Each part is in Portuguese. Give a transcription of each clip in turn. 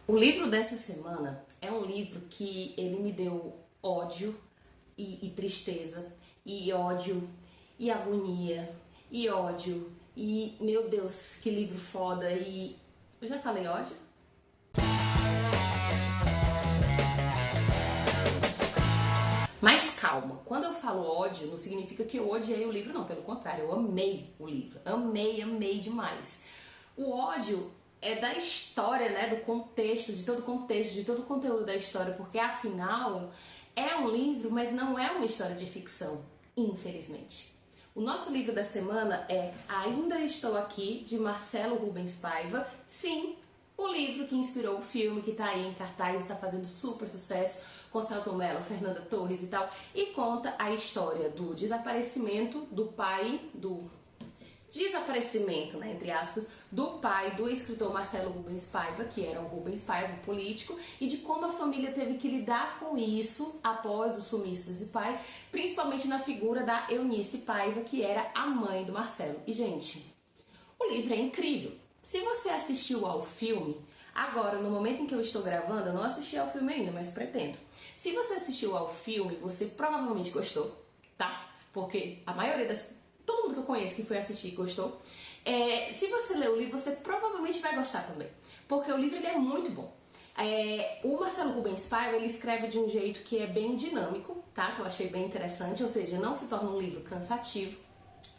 O livro dessa semana é um livro que ele me deu ódio e tristeza, e ódio e agonia, e ódio, e meu Deus, que livro foda, e eu já falei ódio? Mas calma, quando eu falo ódio, não significa que eu odiei o livro, não, pelo contrário, eu amei o livro, amei demais. O ódio é da história, né, do contexto, de todo o contexto, de todo o conteúdo da história, porque afinal é um livro, mas não é uma história de ficção, infelizmente. O nosso livro da semana é Ainda Estou Aqui, de Marcelo Rubens Paiva. Sim, o livro que inspirou o filme, que tá aí em cartaz e tá fazendo super sucesso, com Selton Mello, Fernanda Torres e tal, e conta a história do desaparecimento do pai, né, entre aspas, do pai do escritor Marcelo Rubens Paiva, que era o Rubens Paiva, o político, e de como a família teve que lidar com isso após o sumiço desse pai, principalmente na figura da Eunice Paiva, que era a mãe do Marcelo. E, gente, o livro é incrível. Se você assistiu ao filme, agora, no momento em que eu estou gravando, eu não assisti ao filme ainda, mas pretendo. Se você assistiu ao filme, você provavelmente gostou, tá? Porque a maioria todo mundo que eu conheço que foi assistir gostou. Se você ler o livro, você provavelmente vai gostar também. Porque o livro ele é muito bom. O Marcelo Rubens Paiva, ele escreve de um jeito que é bem dinâmico, tá? Que eu achei bem interessante, ou seja, não se torna um livro cansativo.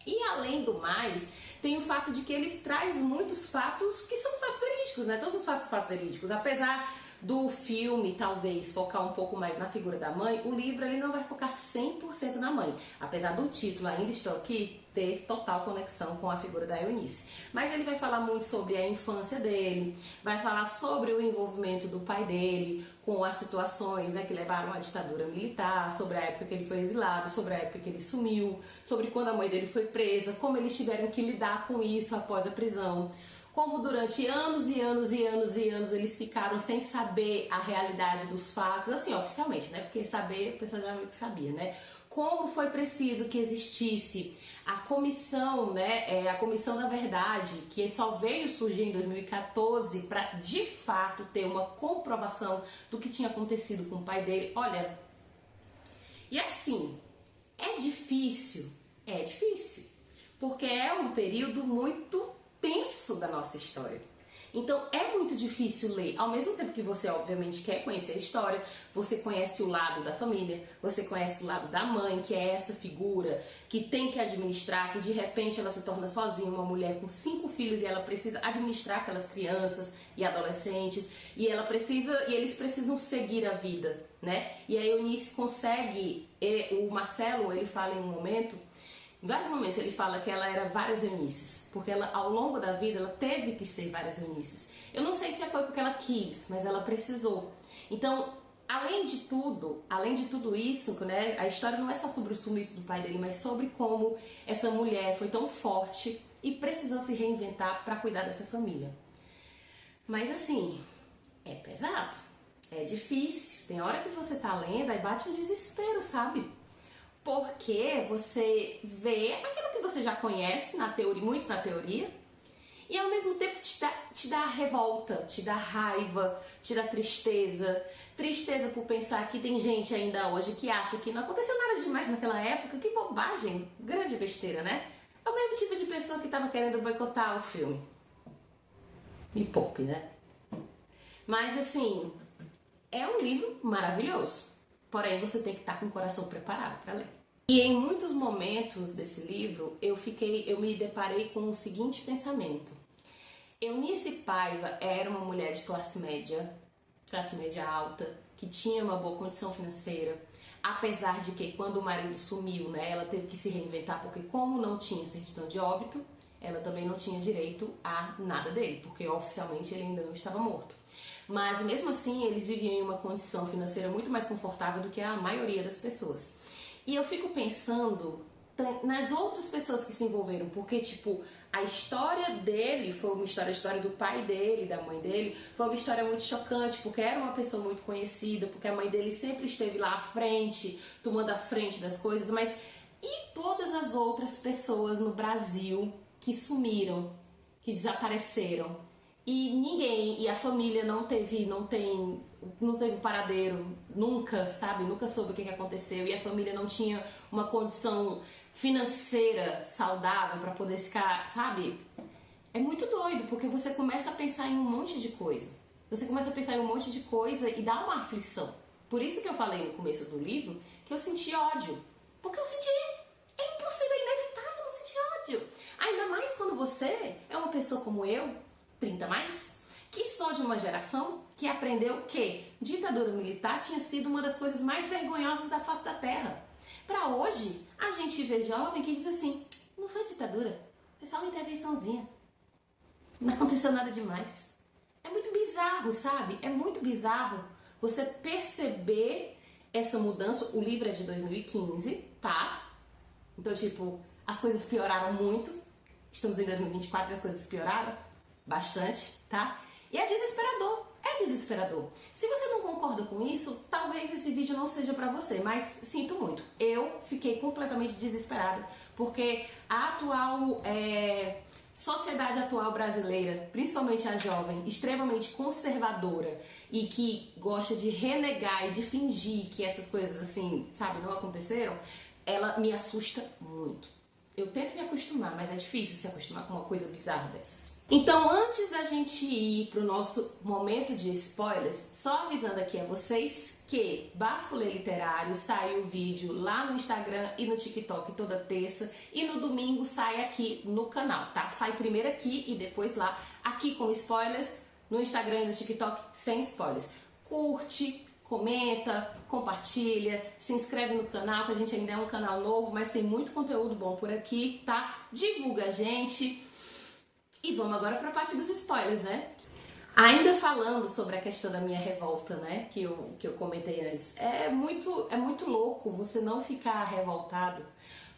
E além do mais, tem o fato de que ele traz muitos fatos que são fatos verídicos, né? Todos os fatos verídicos. Apesar do filme, talvez, focar um pouco mais na figura da mãe, o livro ele não vai focar 100% na mãe. Apesar do título, Ainda Estou Aqui, ter total conexão com a figura da Eunice. Mas ele vai falar muito sobre a infância dele, vai falar sobre o envolvimento do pai dele com as situações, né, que levaram à ditadura militar, sobre a época que ele foi exilado, sobre a época que ele sumiu, sobre quando a mãe dele foi presa, como eles tiveram que lidar com isso após a prisão. Como durante anos e anos e anos e anos eles ficaram sem saber a realidade dos fatos, assim, oficialmente, né? Porque saber, o pessoal já meio que sabia, né? Como foi preciso que existisse a comissão, né? A comissão da verdade, que só veio surgir em 2014 para de fato ter uma comprovação do que tinha acontecido com o pai dele. Olha, e assim, é difícil, porque é um período muito tenso da nossa história. Então é muito difícil ler, ao mesmo tempo que você obviamente quer conhecer a história, você conhece o lado da família, você conhece o lado da mãe, que é essa figura que tem que administrar, que de repente ela se torna sozinha, uma mulher com 5 filhos e ela precisa administrar aquelas crianças e adolescentes, e eles precisam seguir a vida, né? E a Eunice consegue, o Marcelo, ele fala em um momento, em vários momentos ele fala que ela era várias Eunices, porque ela, ao longo da vida, ela teve que ser várias Eunices. Eu não sei se foi porque ela quis, mas ela precisou. Então, além de tudo isso, né, a história não é só sobre o sumiço do pai dele, mas sobre como essa mulher foi tão forte e precisou se reinventar para cuidar dessa família. Mas assim, é pesado, é difícil. Tem hora que você tá lendo, aí bate um desespero, sabe? Porque você vê aquilo que você já conhece na teoria, muito na teoria, e ao mesmo tempo te dá revolta, te dá raiva, te dá tristeza. Tristeza por pensar que tem gente ainda hoje que acha que não aconteceu nada demais naquela época. Que bobagem, grande besteira, né? É o mesmo tipo de pessoa que tava querendo boicotar o filme. Me poupe, né? Mas assim, é um livro maravilhoso. Porém, você tem que estar com o coração preparado para ler. E em muitos momentos desse livro, eu me deparei com o seguinte pensamento. Eunice Paiva era uma mulher de classe média alta, que tinha uma boa condição financeira, apesar de que quando o marido sumiu, né, ela teve que se reinventar, porque como não tinha certidão de óbito, ela também não tinha direito a nada dele, porque oficialmente ele ainda não estava morto. Mas mesmo assim, eles viviam em uma condição financeira muito mais confortável do que a maioria das pessoas. E eu fico pensando nas outras pessoas que se envolveram, porque, tipo, a história dele foi uma história, a história do pai dele, da mãe dele, foi uma história muito chocante, porque era uma pessoa muito conhecida, porque a mãe dele sempre esteve lá à frente, tomando a frente das coisas, mas e todas as outras pessoas no Brasil que sumiram, que desapareceram? e ninguém, e a família não tem paradeiro, nunca, sabe? Nunca soube o que aconteceu, e a família não tinha uma condição financeira saudável para poder ficar, sabe? É muito doido, porque você começa a pensar em um monte de coisa. Você começa a pensar em um monte de coisa e dá uma aflição. Por isso que eu falei no começo do livro que eu senti ódio. Porque eu senti. É impossível, é inevitável não sentir ódio. Ainda mais quando você é uma pessoa como eu, 30 mais, que sou de uma geração que aprendeu que ditadura militar tinha sido uma das coisas mais vergonhosas da face da terra. Pra hoje, a gente vê jovem que diz assim, não foi ditadura, foi só uma intervençãozinha. Não aconteceu nada demais. É muito bizarro, sabe? É muito bizarro você perceber essa mudança. O livro é de 2015, tá? Então, tipo, as coisas pioraram muito. Estamos em 2024 e as coisas pioraram bastante, tá? E é desesperador. É desesperador. Se você não concorda com isso, talvez esse vídeo não seja pra você, mas sinto muito. Eu fiquei completamente desesperada, porque a atual sociedade atual brasileira, principalmente a jovem, extremamente conservadora e que gosta de renegar e de fingir que essas coisas assim, sabe, não aconteceram, ela me assusta muito. Eu tento me acostumar, mas é difícil se acostumar com uma coisa bizarra dessas. Então, antes da gente ir pro nosso momento de spoilers, só avisando aqui a vocês que Bafulê Literário sai o vídeo lá no Instagram e no TikTok toda terça e no domingo sai aqui no canal, tá? Sai primeiro aqui e depois lá, aqui com spoilers, no Instagram e no TikTok sem spoilers. Curte, comenta, compartilha, se inscreve no canal, que a gente ainda é um canal novo, mas tem muito conteúdo bom por aqui, tá? Divulga a gente. E vamos agora para a parte dos spoilers, né? Ainda falando sobre a questão da minha revolta, né? Que eu comentei antes. É muito louco você não ficar revoltado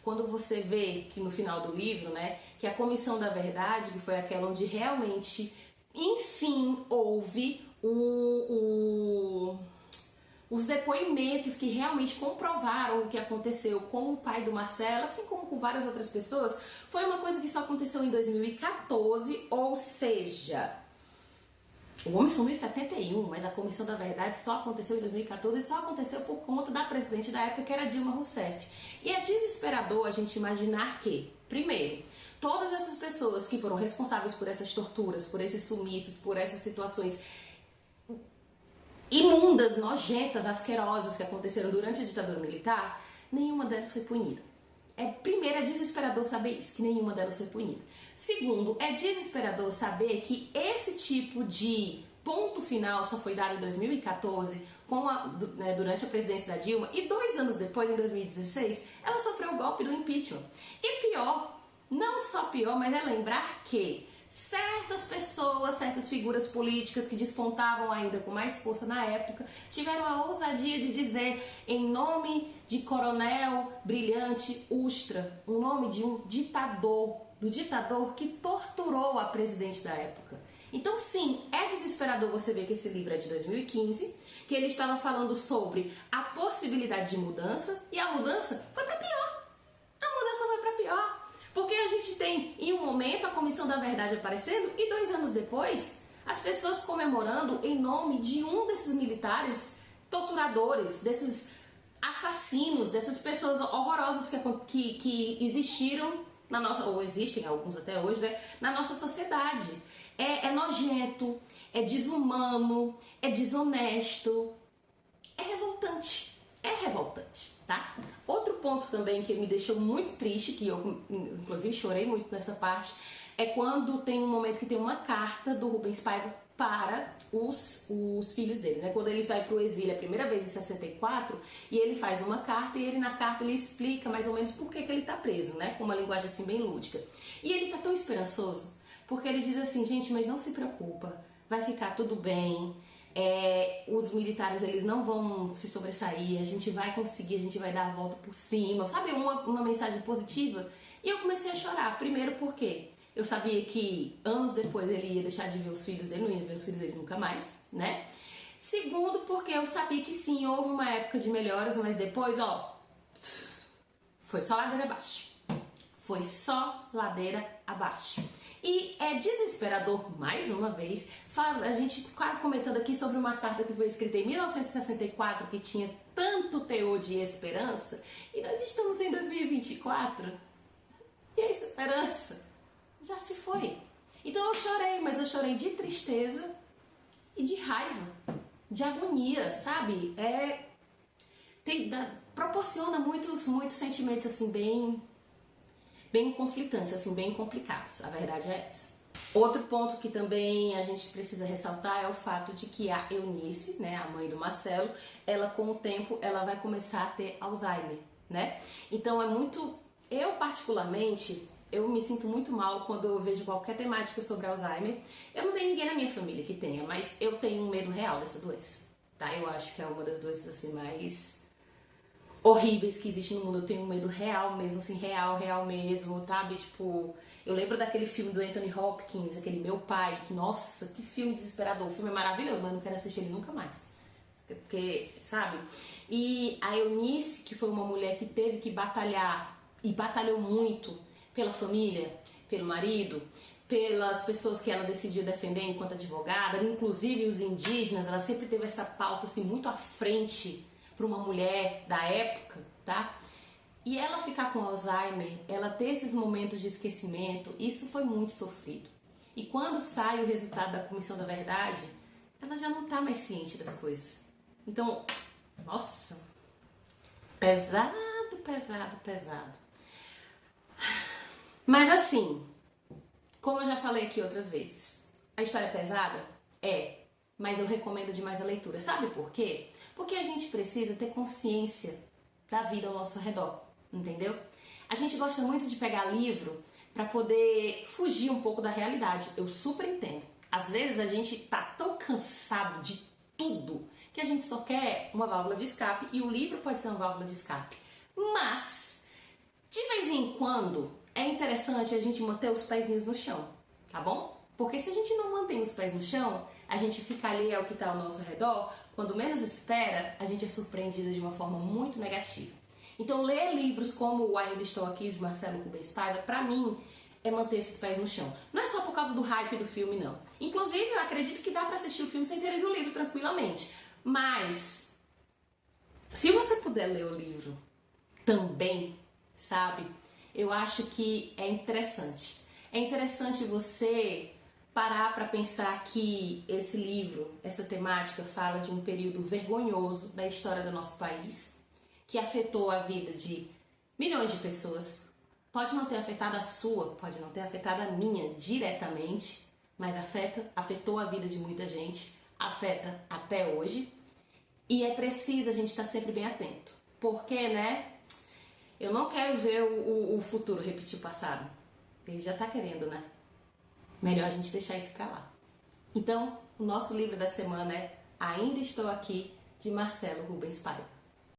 quando você vê que no final do livro, né? Que a Comissão da Verdade, que foi aquela onde realmente, enfim, houve os depoimentos que realmente comprovaram o que aconteceu com o pai do Marcelo, assim como com várias outras pessoas, foi uma coisa que só aconteceu em 2014, ou seja, o homem sumiu em 71, mas a Comissão da Verdade só aconteceu em 2014 e só aconteceu por conta da presidente da época, que era Dilma Rousseff. E é desesperador a gente imaginar que, primeiro, todas essas pessoas que foram responsáveis por essas torturas, por esses sumiços, por essas situações imundas, nojentas, asquerosas que aconteceram durante a ditadura militar, nenhuma delas foi punida. Primeiro, é desesperador saber isso, que nenhuma delas foi punida. Segundo, é desesperador saber que esse tipo de ponto final só foi dado em 2014, durante a presidência da Dilma, e 2 anos depois, em 2016, ela sofreu o golpe do impeachment. E pior, não só pior, mas é lembrar que certas pessoas, certas figuras políticas que despontavam ainda com mais força na época, tiveram a ousadia de dizer, em nome de Coronel Brilhante Ustra, o nome de um ditador, do ditador que torturou a presidente da época. Então sim, é desesperador você ver que esse livro é de 2015, que ele estava falando sobre a possibilidade de mudança, e a mudança foi para pior. A mudança foi para pior. Porque a gente tem, em um momento, a Comissão da Verdade aparecendo e 2 anos depois, as pessoas comemorando em nome de um desses militares torturadores, desses assassinos, dessas pessoas horrorosas que existiram na nossa, ou existem alguns até hoje, né, na nossa sociedade. É nojento, é desumano, é desonesto, é revoltante. É revoltante, tá? Outro ponto também que me deixou muito triste, que eu inclusive chorei muito nessa parte, é quando tem um momento que tem uma carta do Rubens Paiva para os filhos dele, né? Quando ele vai pro exílio a primeira vez em 64, e ele faz uma carta, e ele na carta ele explica mais ou menos por que ele tá preso, né? Com uma linguagem assim bem lúdica. E ele tá tão esperançoso, porque ele diz assim, gente, mas não se preocupa, vai ficar tudo bem. Os militares, eles não vão se sobressair, a gente vai conseguir, a gente vai dar a volta por cima, sabe, uma mensagem positiva. E eu comecei a chorar, primeiro porque eu sabia que anos depois ele ia deixar de ver os filhos dele, não ia ver os filhos dele nunca mais, né? Segundo, porque eu sabia que sim, houve uma época de melhoras, mas depois, ó, foi só ladeira abaixo. foi só ladeira abaixo. E é desesperador, mais uma vez, a gente comentando aqui sobre uma carta que foi escrita em 1964, que tinha tanto teor de esperança, e nós estamos em 2024, e a esperança já se foi. Então eu chorei, mas eu chorei de tristeza e de raiva, de agonia, sabe? Proporciona muitos sentimentos assim bem conflitantes, assim, bem complicados. A verdade é essa. Outro ponto que também a gente precisa ressaltar é o fato de que a Eunice, né, a mãe do Marcelo, ela com o tempo ela vai começar a ter Alzheimer, né? Então eu particularmente, eu me sinto muito mal quando eu vejo qualquer temática sobre Alzheimer. Eu não tenho ninguém na minha família que tenha, mas eu tenho um medo real dessa doença, tá? Eu acho que é uma das doenças assim mais horríveis que existe no mundo. Eu tenho um medo real mesmo, assim, real mesmo, sabe? Tipo, eu lembro daquele filme do Anthony Hopkins, aquele Meu Pai, que, nossa, que filme desesperador. O filme é maravilhoso, mas eu não quero assistir ele nunca mais. Porque, sabe? E a Eunice, que foi uma mulher que teve que batalhar, e batalhou muito pela família, pelo marido, pelas pessoas que ela decidiu defender enquanto advogada, inclusive os indígenas, ela sempre teve essa pauta, assim, muito à frente para uma mulher da época, tá? E ela ficar com Alzheimer, ela ter esses momentos de esquecimento, isso foi muito sofrido. E quando sai o resultado da Comissão da Verdade, ela já não tá mais ciente das coisas. Então, nossa, pesado. Mas assim, como eu já falei aqui outras vezes, a história é pesada? É, mas eu recomendo demais a leitura. Sabe por quê? Porque a gente precisa ter consciência da vida ao nosso redor, entendeu? A gente gosta muito de pegar livro para poder fugir um pouco da realidade. Eu super entendo. Às vezes a gente tá tão cansado de tudo que a gente só quer uma válvula de escape, e o livro pode ser uma válvula de escape. Mas, de vez em quando, é interessante a gente manter os pezinhos no chão, tá bom? Porque se a gente não mantém os pés no chão, a gente fica ali ao que está ao nosso redor, quando menos espera, a gente é surpreendido de uma forma muito negativa. Então, ler livros como o Ainda Estou Aqui, de Marcelo Rubens Paiva, pra mim, é manter esses pés no chão. Não é só por causa do hype do filme, não. Inclusive, eu acredito que dá pra assistir o filme sem ter lido o livro tranquilamente. Mas, se você puder ler o livro também, sabe? Eu acho que é interessante. É interessante você parar para pensar que esse livro, essa temática, fala de um período vergonhoso da história do nosso país, que afetou a vida de milhões de pessoas. Pode não ter afetado a sua, pode não ter afetado a minha diretamente, mas afetou a vida de muita gente, afeta até hoje. E é preciso a gente estar sempre bem atento. Porque, né? Eu não quero ver o futuro repetir o passado. Ele já tá querendo, né? Melhor a gente deixar isso pra lá. Então, o nosso livro da semana é Ainda Estou Aqui, de Marcelo Rubens Paiva.